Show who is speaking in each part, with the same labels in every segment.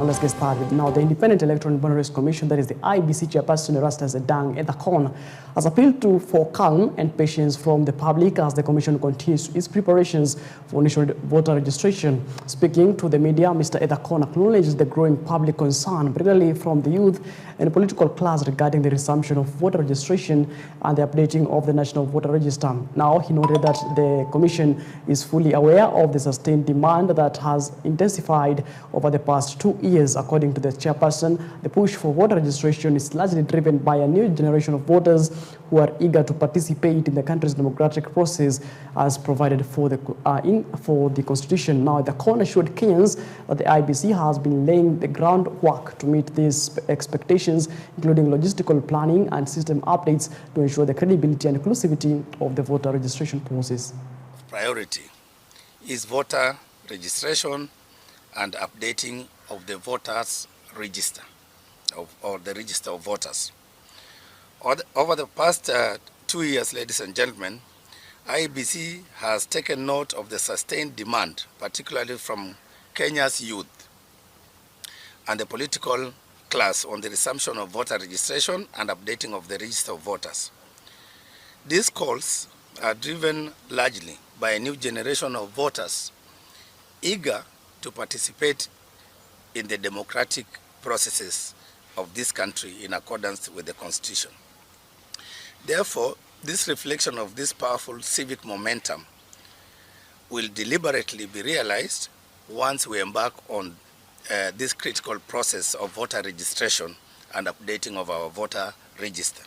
Speaker 1: Let's get started. Now, the Independent Electoral and Boundaries Commission, that is the IBC chairperson, Erastus Edang Edakon, has appealed for calm and patience from the public as the commission continues its preparations for initial voter registration. Speaking to the media, Mr. Edakon acknowledged the growing public concern, particularly from the youth and political class, regarding the resumption of voter registration and the updating of the National Voter Register. Now, he noted that the commission is fully aware of the sustained demand that has intensified over the past 2 years. According to the chairperson, the push for voter registration is largely driven by a new generation of voters who are eager to participate in the country's democratic process as provided for the Constitution. Now, the corner assured Kenyans that the IBC has been laying the groundwork to meet these expectations, including logistical planning and system updates to ensure the credibility and inclusivity of the voter registration process.
Speaker 2: Priority is voter registration and updating of the voters register or the register of voters. Over the past 2 years, ladies and gentlemen, IBC has taken note of the sustained demand, particularly from Kenya's youth and the political class, on the resumption of voter registration and updating of the register of voters. These calls are driven largely by a new generation of voters eager to participate in the democratic processes of this country in accordance with the Constitution. Therefore, this reflection of this powerful civic momentum will deliberately be realized once we embark on this critical process of voter registration and updating of our voter register.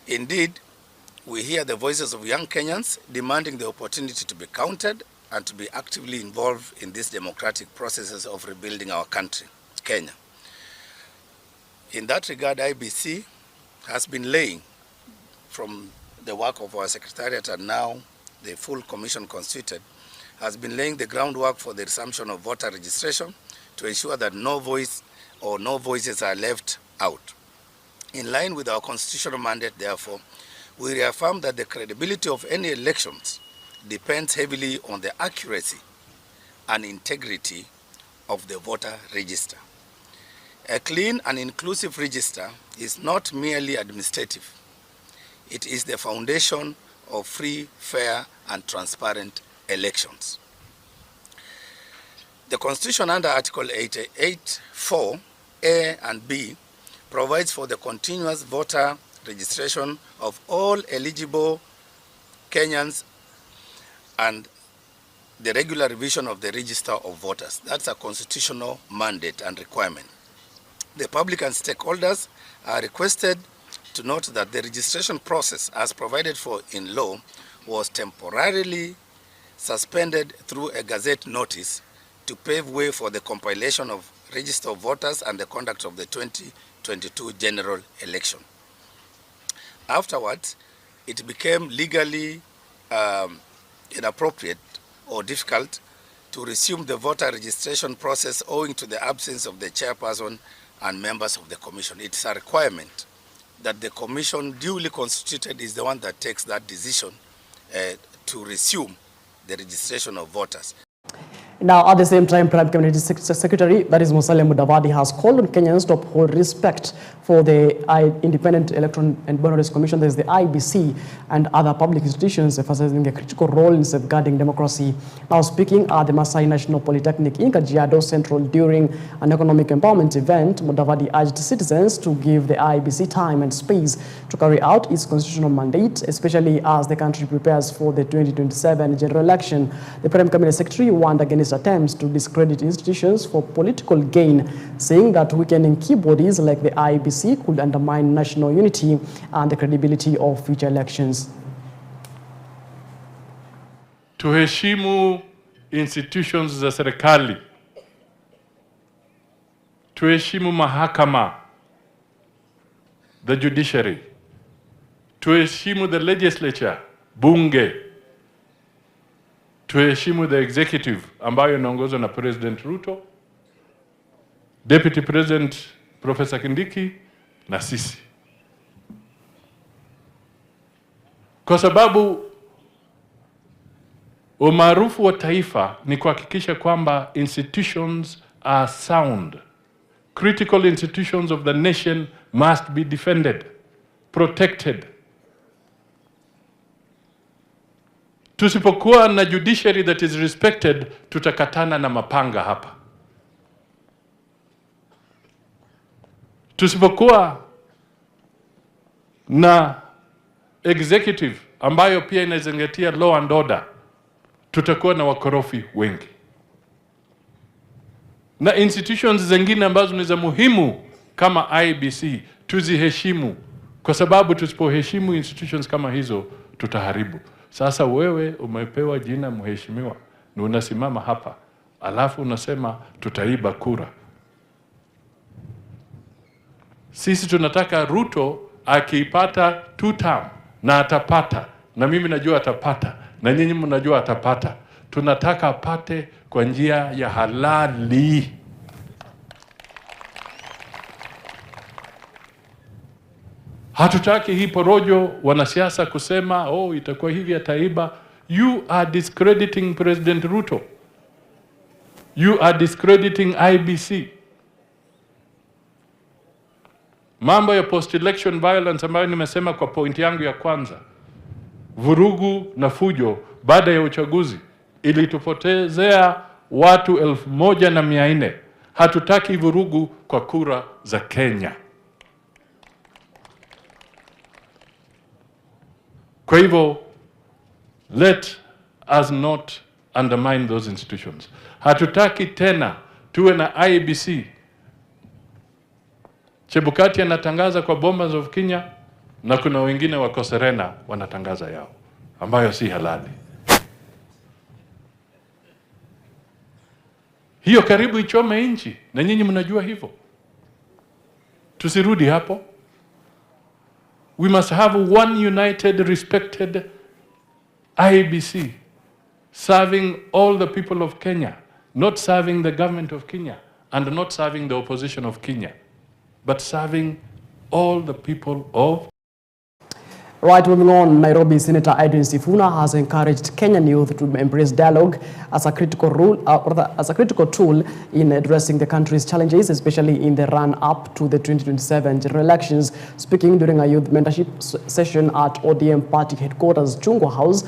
Speaker 2: Indeed, we hear the voices of young Kenyans demanding the opportunity to be counted and to be actively involved in these democratic processes of rebuilding our country, Kenya. In that regard, IBC has been laying, from the work of our secretariat and now the full commission constituted, has been laying the groundwork for the resumption of voter registration to ensure that no voice or no voices are left out. In line with our constitutional mandate, therefore, we reaffirm that the credibility of any elections depends heavily on the accuracy and integrity of the voter register. A clean and inclusive register is not merely administrative. It is the foundation of free, fair, and transparent elections. The Constitution under Article 88(4) A and B provides for the continuous voter registration of all eligible Kenyans and the regular revision of the register of voters. That's a constitutional mandate and requirement. The public and stakeholders are requested to note that the registration process, as provided for in law, was temporarily suspended through a gazette notice to pave way for the compilation of register of voters and the conduct of the 2022 general election. Afterwards, it became legally inappropriate or difficult to resume the voter registration process owing to the absence of the chairperson and members of the commission. It's a requirement that the commission duly constituted is the one that takes that decision to resume the registration of voters.
Speaker 1: Now, at the same time, Prime Community Secretary, that is Musalia Mudavadi, has called on Kenyans to uphold respect for the Independent Electoral and Boundaries Commission, that is the IBC, and other public institutions, emphasizing a critical role in safeguarding democracy. Now, speaking at the Masai National Polytechnic in Kajiado Central during an economic empowerment event, Mudavadi urged citizens to give the IBC time and space to carry out its constitutional mandate, especially as the country prepares for the 2027 general election. The Prime Cabinet Secretary warned against attempts to discredit institutions for political gain, saying that weakening key bodies like the IBC could undermine national unity and the credibility of future elections.
Speaker 3: Tuheshimu institutions za serikali, tuheshimu mahakama, the judiciary, tuheshimu the legislature, bunge, tuheshimu the executive ambayo inaongozwa na President Ruto, Deputy President Professor Kindiki na sisi. Kwa sababu Umaarufu wa taifa ni kuhakikisha kwamba institutions are sound. Critical institutions of the nation must be defended, protected. Tusipokuwa na judiciary that is respected, tutakatana na mapanga hapa. Tusipokuwa na executive ambayo pia inazingatia law and order, tutakuwa na wakorofi wengi. Na institutions zingine ambazo ni za muhimu kama IBC tuziheshimu, kwa sababu tusipoheshimu institutions kama hizo tutaharibu. Sasa wewe umepewa jina mheshimiwa na unasimama hapa alafu unasema tutaiba kura. Sisi tunataka Ruto akiipata 2 term, na atapata, na mimi najua atapata, na nyinyi mnajua atapata. Tunataka apate kwa njia ya halali. Hatutaki hii porojo wanasiasa kusema itakuwa hivi ataiba. You are discrediting President Ruto. You are discrediting IBC. Mambo ya post-election violence ambayo nimesema kwa point yangu ya kwanza, vurugu na fujo baada ya uchaguzi ilitupotezea watu 1,400. Hatutaki vurugu kwa kura za Kenya. Kwa hivyo, let us not undermine those institutions. Hatutaki tena tuwe na IBC. Chebukati anatangaza kwa Bombers of Kenya, na kuna wengine wako Serena wanatangaza yao, ambayo si halali. Hiyo karibu ichome nchi, na nyinyi mnajua hivyo. Tusirudi hapo. We must have one united, respected IBC, serving all the people of Kenya, not serving the government of Kenya, and not serving the opposition of Kenya, but serving all the people of.
Speaker 1: Right, moving on, Nairobi Senator Sifuna has encouraged Kenyan youth to embrace dialogue as a critical tool in addressing the country's challenges, especially in the run-up to the 2027 general elections. Speaking during a youth mentorship session at ODM party headquarters, Chungwa House,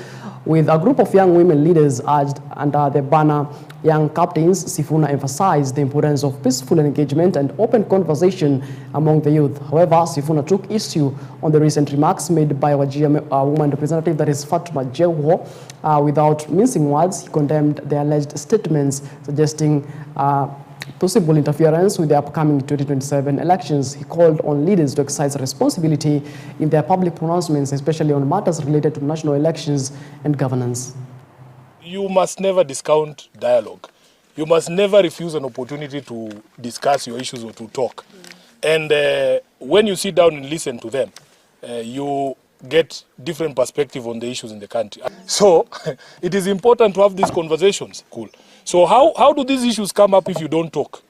Speaker 1: with a group of young women leaders urged under the banner Young Captains, Sifuna emphasized the importance of peaceful engagement and open conversation among the youth. However, Sifuna took issue on the recent remarks made by a woman representative, that is Fatuma Jewo. Without mincing words, he condemned the alleged statements suggesting possible interference with the upcoming 2027 elections. He called on leaders to exercise responsibility in their public pronouncements, especially on matters related to national elections and governance.
Speaker 4: You must never discount dialogue. You must never refuse an opportunity to discuss your issues or to talk. And when you sit down and listen to them, you get different perspective on the issues in the country. So it is important to have these conversations. Cool. So how do these issues come up if you don't talk?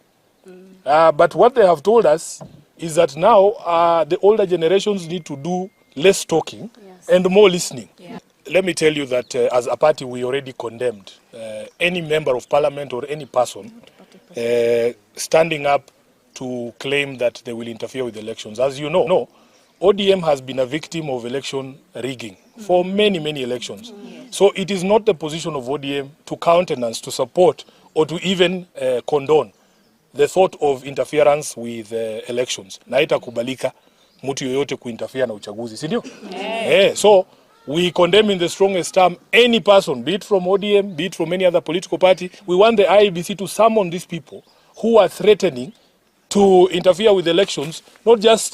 Speaker 4: But what they have told us is that now the older generations need to do less talking, yes, and more listening. Yeah. Let me tell you that as a party, we already condemned any member of parliament or any person standing up to claim that they will interfere with elections. As you know, ODM has been a victim of election rigging for many, many elections. So it is not the position of ODM to countenance, to support, or to even condone the thought of interference with elections. Na itakubalika mtu yoyote kuinterfere na uchaguzi, si ndio? So we condemn in the strongest term any person, be it from ODM, be it from any other political party. We want the IEBC to summon these people who are threatening to interfere with elections, not just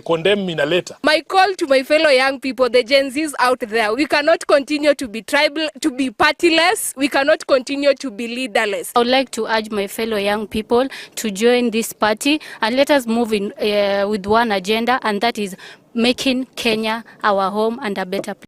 Speaker 4: condemn in a letter.
Speaker 5: My call to my fellow young people, the Gen Zs out there, we cannot continue to be tribal, to be partyless. We cannot continue to be leaderless.
Speaker 6: I would like to urge my fellow young people to join this party and let us move in with one agenda, and that is making Kenya our home and a better place.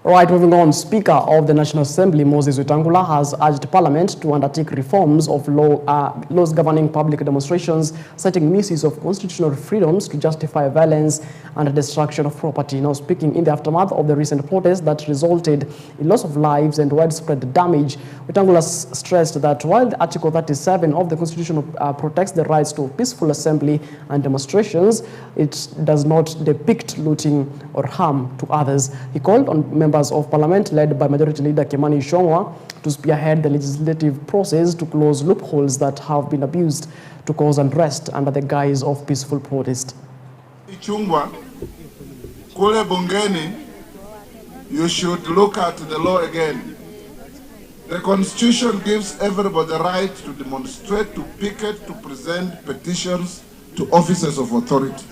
Speaker 1: Right, moving on, Speaker of the National Assembly, Moses Wetangula, has urged Parliament to undertake reforms of laws governing public demonstrations, citing misuse of constitutional freedoms to justify violence and destruction of property. Now, speaking in the aftermath of the recent protests that resulted in loss of lives and widespread damage, Wetangula stressed that while the Article 37 of the Constitution protects the rights to peaceful assembly and demonstrations, it does not depict looting or harm to others. He called on members of Parliament led by Majority Leader Kimani Ichung'wah to spearhead the legislative process to close loopholes that have been abused to cause unrest under the guise of peaceful protest.
Speaker 7: Ichung'wah, kule bungeni, you should look at the law again. The Constitution gives everybody the right to demonstrate, to picket, to present petitions to officers of authority.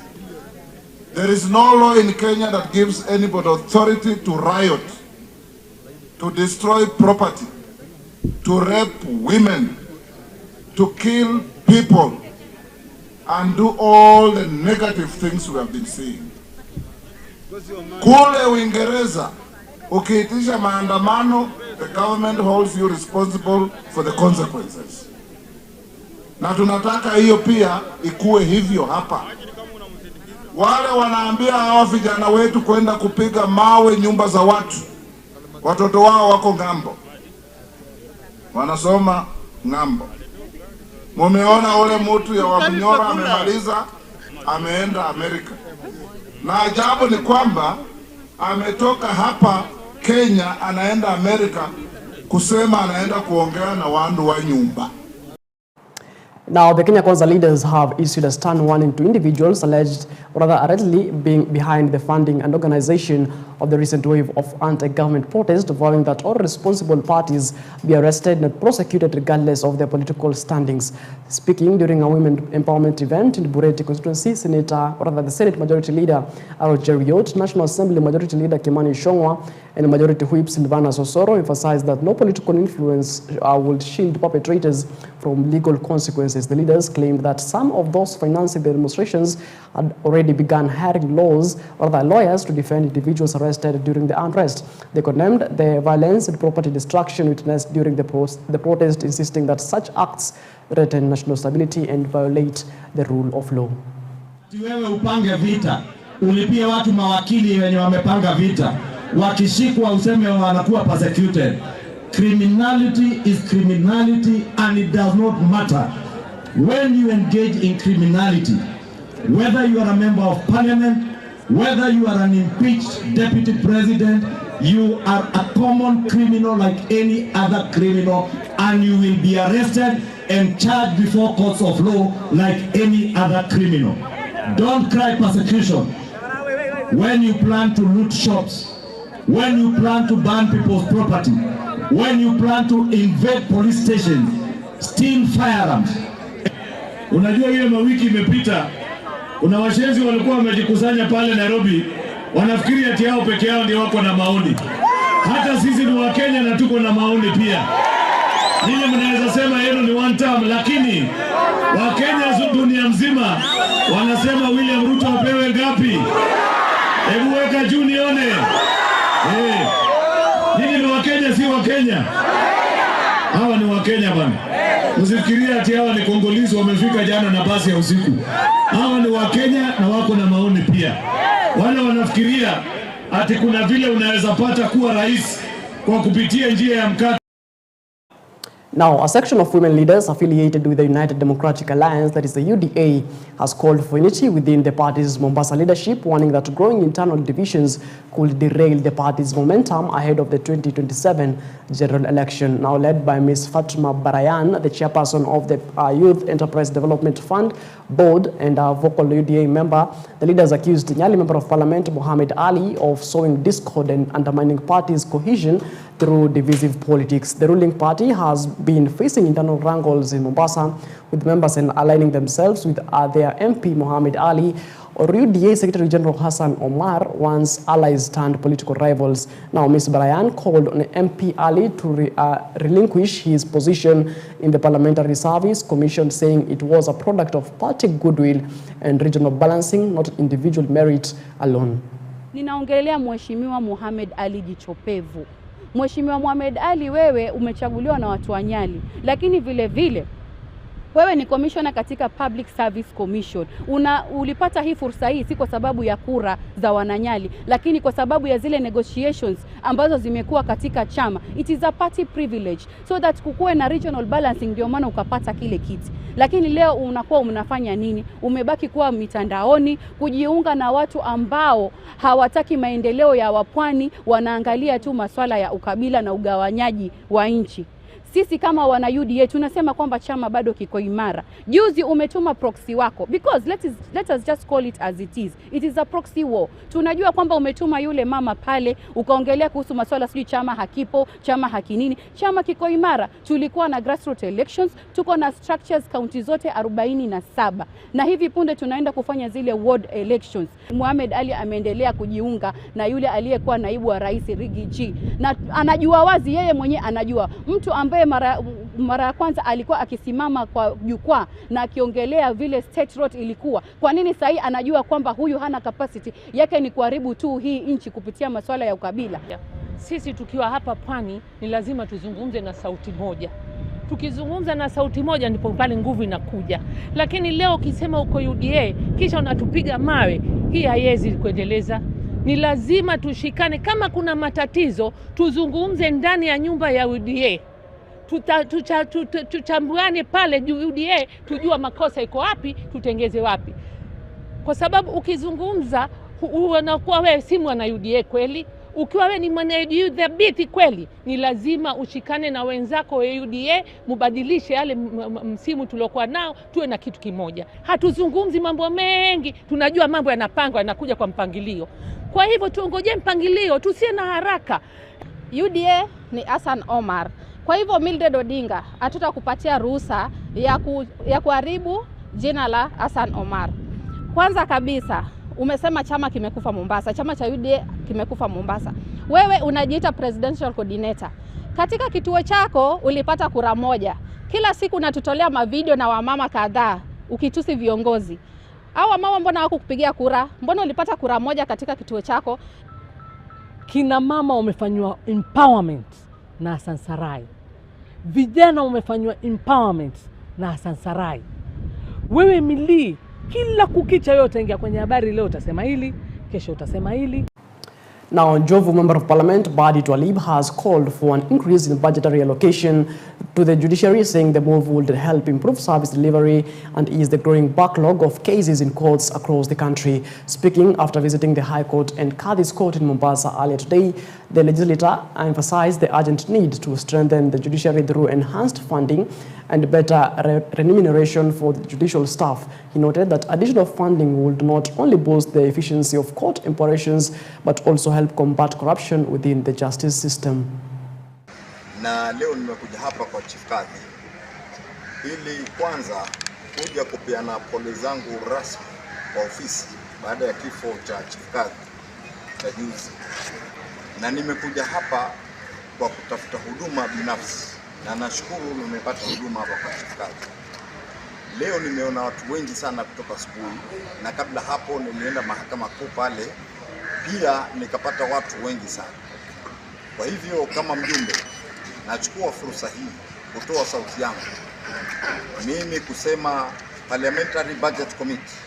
Speaker 7: There is no law in Kenya that gives anybody authority to riot, to destroy property, to rape women, to kill people, and do all the negative things we have been seeing. Kule Uingereza, ukiitisha maandamano, the government holds you responsible for the consequences. Na tunataka hiyo pia ikuwe hivyo hapa. Wale wanaambia hawa vijana wetu kwenda kupiga mawe nyumba za watu, watoto wao wako ngambo, wanasoma ngambo. Mumeona ule mtu ya Wamunyora amemaliza, ameenda Amerika. Na ajabu ni kwamba ametoka hapa Kenya anaenda Amerika kusema anaenda kuongea na wandu wa nyumba.
Speaker 1: Now, the Kenya Kwanza leaders have issued a stern warning to individuals alleged, or rather allegedly being behind the funding and organization of the recent wave of anti-government protest, vowing that all responsible parties be arrested and prosecuted regardless of their political standings. Speaking during a women empowerment event in Bureti constituency, the Senate Majority Leader Aro Jeriot, National Assembly Majority Leader Kimani Ichung'wah, and Majority Whip Silvana Sosoro emphasized that no political influence will shield perpetrators from legal consequences. The leaders claimed that some of those financing the demonstrations had already begun hiring lawyers to defend individuals arrested during the unrest. They condemned the violence and property destruction witnessed during the protest, insisting that such acts threaten national stability and violate the rule of law.
Speaker 8: Wewe upange vita, ulipie watu mawakili wenye wamepanga vita, wakishikwa useme wanakuwa persecuted. Criminality is criminality and it does not matter. When you engage in criminality, whether you are a member of parliament, whether you are an impeached deputy president, you are a common criminal like any other criminal, and you will be arrested and charged before courts of law like any other criminal. Don't cry persecution when you plan to loot shops, when you plan to burn people's property, when you plan to invade police stations, steal firearms.
Speaker 9: Unajua hiyo mawiki imepita, kuna washenzi walikuwa wamejikusanya pale Nairobi, wanafikiri ati hao peke yao ndio wako na maoni. Hata sisi ni Wakenya na tuko na maoni pia. Ninyi mnaweza sema yenu ni one term, lakini Wakenya dunia mzima wanasema William Ruto apewe ngapi? Hebu weka juu nione. Ninyi ni Wakenya, si Wakenya? Hawa ni Wakenya bwana. Usifikirie ati hawa ni Kongolezi wamefika jana na basi ya usiku. Hawa ni Wakenya na wako na maoni pia. Wale wanafikiria ati kuna vile unaweza pata kuwa rais kwa kupitia njia ya mkate.
Speaker 1: Now, a section of women leaders affiliated with the United Democratic Alliance, that is the UDA, has called for unity within the party's Mombasa leadership, warning that growing internal divisions could derail the party's momentum ahead of the 2027 general election. Now led by Ms. Fatma Barayan, the chairperson of the Youth Enterprise Development Fund Board and a vocal UDA member, the leaders accused the Nyali Member of Parliament, Mohammed Ali, of sowing discord and undermining party's cohesion through divisive politics. The ruling party has been facing internal wrangles in Mombasa, with members aligning themselves with their MP Mohammed Ali, or UDA Secretary General Hassan Omar, once allies turned political rivals. Now, Ms. Barayan called on MP Ali to relinquish his position in the Parliamentary Service Commission, saying it was a product of party goodwill and regional balancing, not individual merit alone.
Speaker 10: Ninaongelea Mheshimiwa Mohamed Ali Jichopevu. Mheshimiwa Mohamed Ali, wewe umechaguliwa na watu wa Nyali, lakini vile vile wewe ni commissioner katika Public Service Commission. Ulipata hii fursa hii si kwa sababu ya kura za wananyali, lakini kwa sababu ya zile negotiations ambazo zimekuwa katika chama. It is a party privilege so that kukuwe na regional balancing, ndio maana ukapata kile kiti. Lakini leo unakuwa unafanya nini? Umebaki kuwa mitandaoni, kujiunga na watu ambao hawataki maendeleo ya wapwani, wanaangalia tu masuala ya ukabila na ugawanyaji wa nchi. Sisi kama wana UDA tunasema kwamba chama bado kiko imara. Juzi umetuma proxy wako, because let us just call it as it is. It is a proxy war. Tunajua kwamba umetuma yule mama pale ukaongelea kuhusu masuala sijui chama hakipo, chama hakinini. Chama kiko imara. Tulikuwa na grassroots elections, tuko na structures county zote 47. Na hivi punde tunaenda kufanya zile ward elections. Mohamed Ali ameendelea kujiunga na yule aliyekuwa naibu wa rais Rigiji. Na anajua wazi, yeye mwenyewe anajua, mtu ambaye mara ya kwanza alikuwa akisimama kwa jukwaa na akiongelea vile state road ilikuwa. Kwa nini sasa anajua kwamba huyu hana capacity yake ni kuharibu tu hii nchi kupitia masuala ya ukabila?
Speaker 11: Sisi tukiwa hapa pwani ni lazima tuzungumze na sauti moja. Tukizungumza na sauti moja ndipo pale nguvu inakuja. Lakini leo ukisema uko UDA kisha unatupiga mawe, hii haiwezi kuendeleza. Ni lazima tushikane, kama kuna matatizo tuzungumze ndani ya nyumba ya UDA. Tuchambuane pale UDA, tujua makosa iko wapi, tutengeze wapi. Kwa sababu ukizungumza unakuwa wewe si mwana UDA kweli. Ukiwa wewe ni mwana UDA dhabiti kweli, ni lazima ushikane na wenzako wa UDA, mubadilishe yale msimu tuliokuwa nao, tuwe na kitu kimoja. Hatuzungumzi mambo mengi, tunajua mambo yanapangwa, yanakuja kwa mpangilio. Kwa hivyo tuongoje mpangilio, tusiwe na haraka.
Speaker 10: UDA ni Hassan Omar. Kwa hivyo Mildred Odinga hatutakupatia ruhusa ya kuharibu jina la Hassan Omar. Kwanza kabisa, umesema chama kimekufa Mombasa, chama cha UDA kimekufa Mombasa. Wewe unajiita presidential coordinator. Katika kituo chako ulipata kura moja. Kila siku unatutolea mavideo na wamama kadhaa ukitusi viongozi. Hao wamama mbona hawakukupigia kura? Mbona ulipata kura moja katika kituo chako?
Speaker 11: Kina mama wamefanywa empowerment na Hassan Sarai. Vijana wamefanywa empowerment na Hassan Sarai. Wewe Mili, kila kukicha wewe utaingia kwenye habari, leo utasema hili, kesho utasema hili.
Speaker 1: Now, Jovu Member of Parliament Badi Twalib has called for an increase in budgetary allocation to the judiciary, saying the move would help improve service delivery and ease the growing backlog of cases in courts across the country. Speaking after visiting the High Court and Qadhi's Court in Mombasa earlier today, the legislator emphasized the urgent need to strengthen the judiciary through enhanced funding and better remuneration for the judicial staff. He noted that additional funding would not only boost the efficiency of court operations, but also help combat corruption within the justice system.
Speaker 12: Na leo nimekuja hapa kwa Chief Kadhi ili kwanza kuja kupeana pole zangu rasmi kwa ofisi baada ya kifo cha Chief Kadhi cha juzi. Na nimekuja hapa kwa kutafuta huduma binafsi, na nashukuru nimepata huduma hapa kwa Chief Kadhi. Leo nimeona watu wengi sana kutoka asubuhi, na kabla hapo nilienda mahakama kuu pale pia nikapata watu wengi sana. Kwa hivyo kama mjumbe nachukua fursa hii kutoa sauti yangu mimi kusema Parliamentary Budget Committee,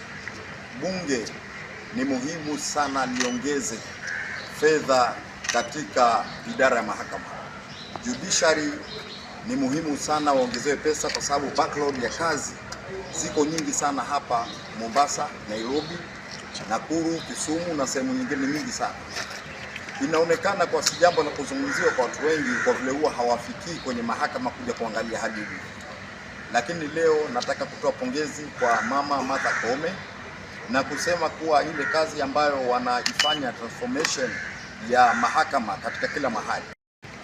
Speaker 12: bunge ni muhimu sana liongeze fedha katika idara ya mahakama. Judiciary ni muhimu sana waongezewe pesa, kwa sababu backlog ya kazi ziko nyingi sana hapa Mombasa, Nairobi, Nakuru, Kisumu na sehemu nyingine nyingi sana. Inaonekana kwa si jambo la kuzungumziwa kwa watu wengi, kwa vile huwa hawafikii kwenye mahakama kuja kuangalia hali hii. Lakini leo nataka kutoa pongezi kwa Mama Martha Koome na kusema kuwa ile kazi ambayo wanaifanya transformation ya mahakama katika kila mahali.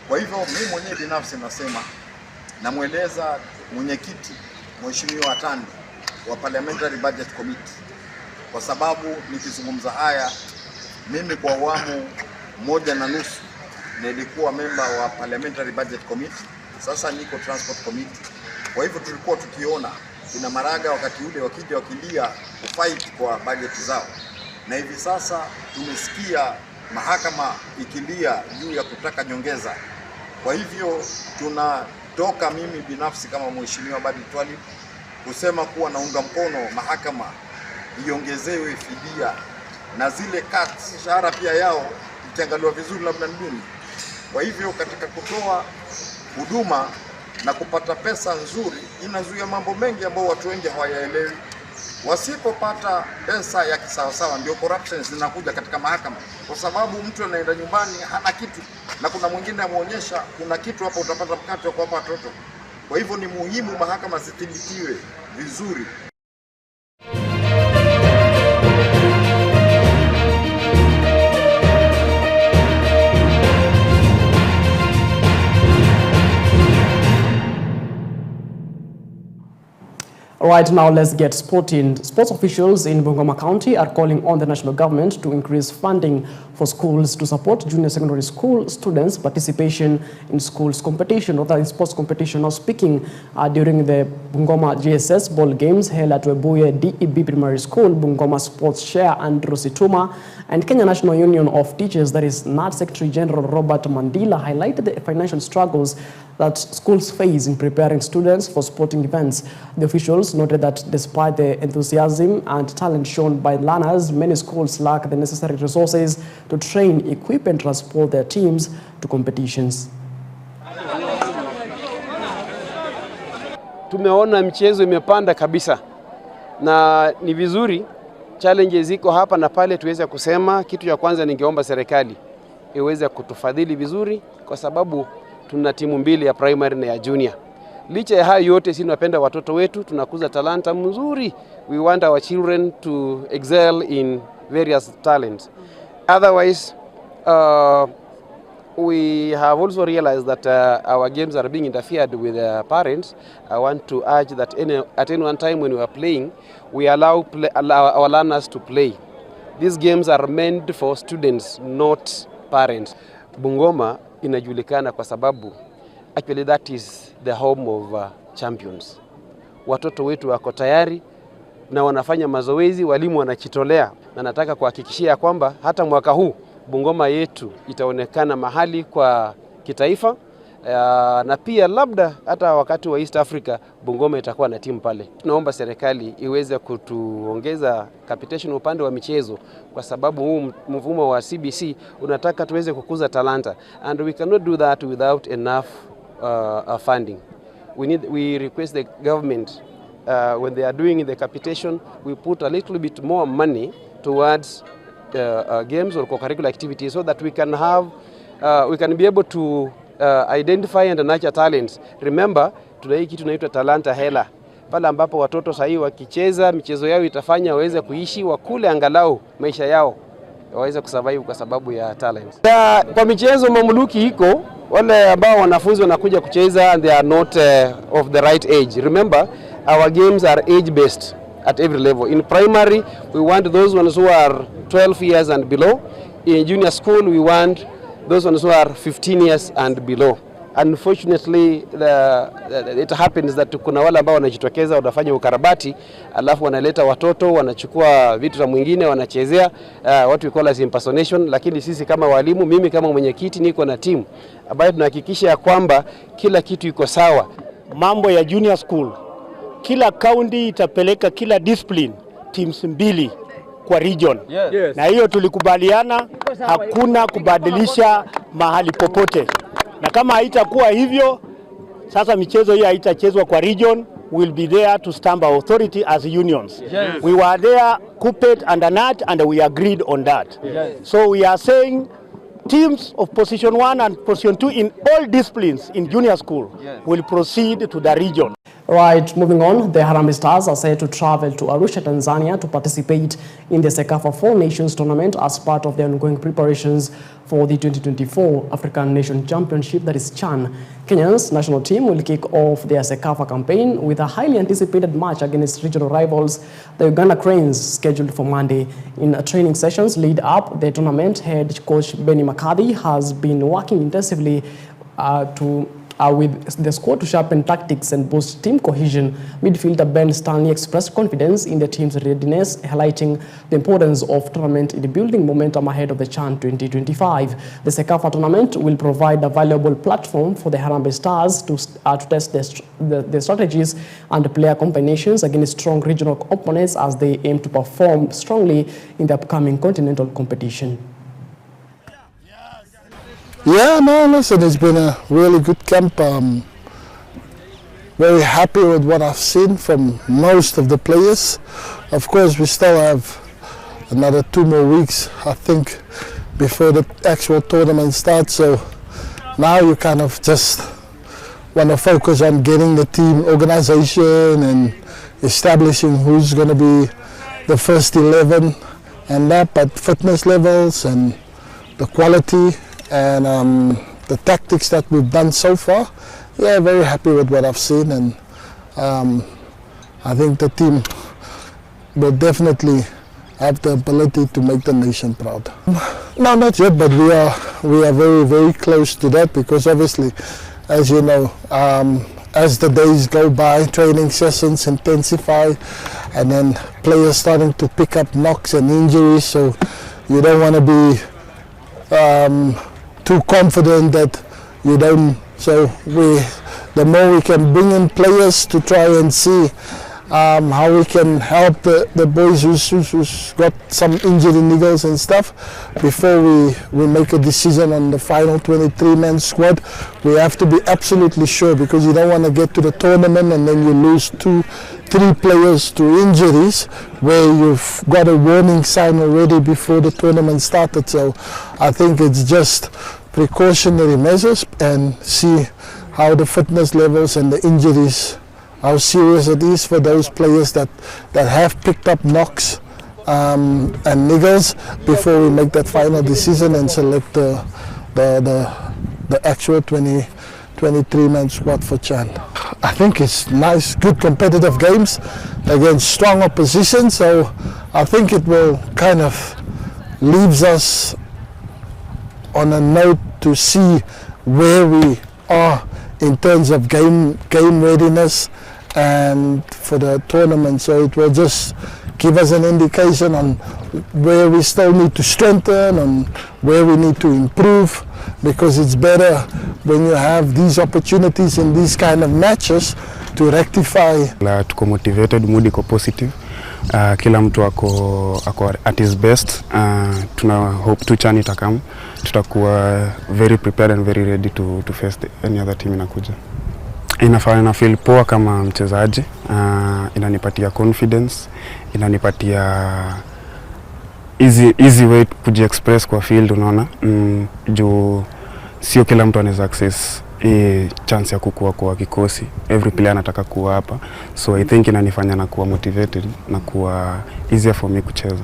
Speaker 12: Kwa hivyo mimi mwenyewe binafsi nasema, namweleza mwenyekiti Mheshimiwa Atandi wa Parliamentary Budget Committee, kwa sababu nikizungumza haya mimi kwa awamu 1.5 nilikuwa member wa Parliamentary Budget Committee, sasa niko Transport Committee. Kwa hivyo tulikuwa tukiona kina Maraga wakati ule wakija wakilia kufight kwa budget zao, na hivi sasa tumesikia mahakama ikilia juu ya kutaka nyongeza. Kwa hivyo tunatoka mimi binafsi kama Mheshimiwa Badi Twalib kusema kuwa naunga mkono mahakama iongezewe fidia na zile cuts shahara pia yao ikiangaliwa vizuri labda ni duni. Kwa hivyo katika kutoa huduma na kupata pesa nzuri inazuia mambo mengi ambayo watu wengi hawayaelewi. Wasipopata pesa ya kisawasawa ndio corruption zinakuja katika mahakama, kwa sababu mtu anaenda nyumbani hana kitu na kuna mwingine amuonyesha kuna kitu hapa, utapata mkate wa kuwapa watoto. Kwa hivyo ni muhimu mahakama zithibitiwe vizuri.
Speaker 1: Right now, let's get sporting. Sports officials in Bungoma County are calling on the national government to increase funding for schools to support junior secondary school students' participation in schools competition, or in sports competition. Now speaking during the Bungoma GSS ball games held at Webuye DEB Primary School, Bungoma Sports Chair Andrew Situma and Kenya National Union of Teachers, that is NAT Secretary General Robert Mandila, highlighted the financial struggles that schools face in preparing students for sporting events. The officials noted that despite the enthusiasm and talent shown by learners, many schools lack the necessary resources to train, equip and transport their teams to competitions.
Speaker 13: Tumeona mchezo imepanda kabisa na ni vizuri challenges ziko hapa na pale. Tuweze kusema kitu ya kwanza, ningeomba serikali iweze kutufadhili vizuri, kwa sababu tuna timu mbili ya primary na ya junior. Licha ya hayo yote, sisi tunapenda watoto wetu, tunakuza talanta mzuri. We want our children to excel in various talents. Otherwise, we have also realized that our games are being interfered with parents. I want to urge that at any one time when we are playing, we allow our learners to play. These games are meant for students, not parents. Bungoma inajulikana kwa sababu actually that is the home of champions. Watoto wetu wako tayari na wanafanya mazoezi, walimu wanachitolea, na nataka kuhakikishia kwamba hata mwaka huu Bungoma yetu itaonekana mahali kwa kitaifa, na pia labda hata wakati wa East Africa Bungoma itakuwa na timu pale. Tunaomba serikali iweze kutuongeza capitation upande wa michezo, kwa sababu huu mfumo wa CBC unataka tuweze kukuza talanta, and we cannot do that without enough funding. We request the government when they are doing the capitation, we put a little bit more money towards games or co-curricular activities, so that we can have we can be able to identify and nurture talents. Remember, tuna hii kitu inaitwa talanta hela, pale ambapo watoto sahihi wakicheza michezo yao itafanya waweze kuishi, wakule angalau maisha yao, waweze kusurvive kwa sababu ya talent. Kwa michezo mamluki iko wale ambao wanafunzi wanakuja kucheza and they are not of the right age. Remember, our games are age based at every level. In primary, we want those ones who are 12 years and below. In junior school, we want those ones who are 15 years and below. Unfortunately, it happens that kuna wale ambao wanajitokeza wanafanya ukarabati, alafu wanaleta watoto, wanachukua vitu za mwingine, wanachezea what we call as impersonation. Lakini sisi kama walimu, mimi kama mwenyekiti niko na timu ambayo tunahakikisha ya kwamba kila kitu iko sawa.
Speaker 14: Mambo ya junior school, kila county itapeleka kila discipline teams mbili kwa region. Yes. Na hiyo tulikubaliana, hakuna kubadilisha mahali popote. Na kama haitakuwa hivyo, sasa michezo hii haitachezwa kwa region, will be there to stamp our authority as unions. Yes. We were there, Kupet and Anat, and we agreed on that. Yes. So we are saying teams of position 1 and position 2 in all disciplines in junior school will proceed to the region.
Speaker 1: Right, moving on, the Harambee Stars are set to travel to Arusha, Tanzania to participate in the CECAFA Four Nations tournament as part of the ongoing preparations for the 2024 African Nation Championship, that is CHAN. Kenya's national team will kick off their CECAFA campaign with a highly anticipated match against regional rivals, the Uganda Cranes, scheduled for Monday. In training sessions lead up the tournament, head coach Benny McCarthy has been working intensively to with the squad to sharpen tactics and boost team cohesion. Midfielder Ben Stanley expressed confidence in the team's readiness, highlighting the importance of tournament in building momentum ahead of the CHAN 2025. The CECAFA tournament will provide a valuable platform for the Harambee Stars to test the strategies and player combinations against strong regional opponents as they aim to perform strongly in the upcoming continental competition.
Speaker 15: Yeah, no, listen, it's been a really good camp. Very happy with what I've seen from most of the players. Of course, we still have another 2 more weeks, I think, before the actual tournament starts. So now you kind of just want to focus on getting the team organization and establishing who's going to be the first 11 and that, but fitness levels and the quality and the tactics that we've done so far, yeah, very happy with what I've seen, and I think the team will definitely have the ability to make the nation proud. No, not yet, but we are very, very close to that, because obviously, as you know, as the days go by, training sessions intensify, and then players starting to pick up knocks and injuries, so you don't want to be too confident that you don't. So the more we can bring in players to try and see how we can help the boys who's got some injury niggles and stuff before we make a decision on the final 23-man squad. We have to be absolutely sure, because you don't want to get to the tournament and then you lose 2-3 players to injuries where you've got a warning sign already before the tournament started. So I think it's just precautionary measures and see how the fitness levels and the injuries, how serious it is for those players that have picked up knocks and niggles before we make that final decision and select the actual 23-man squad for CHAN. I think it's nice, good competitive games against strong opposition, so I think it will kind of leaves us on a note to see where we are in terms of game readiness and for the tournament. So it will just give us an indication on where we still need to strengthen and where we need to improve, because it's better when you have these opportunities in these kind of matches to rectify.
Speaker 16: Tuko motivated, mood iko positive. Kila mtu ako at his best. Tuna hope tu CHAN itakam. Tutakuwa very prepared and very ready to face any other team inakuja. Inafanya feel poa kama mchezaji, inanipatia confidence, inanipatia easy way kujiexpress kwa field, unaona. Juu sio kila mtu anaweza access chance ya kukua kwa kikosi. Every player anataka kuwa hapa, so I think inanifanya na kuwa motivated na kuwa easier for me kucheza.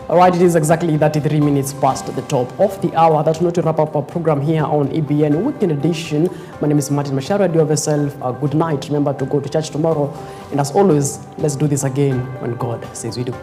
Speaker 1: All right, it is exactly 33 minutes past the top of the hour. That's not to wrap up our program here on EBN Weekend Edition. My name is Martin Macharia. Do have yourself a good night. Remember to go to church tomorrow. And as always, let's do this again when God says we do.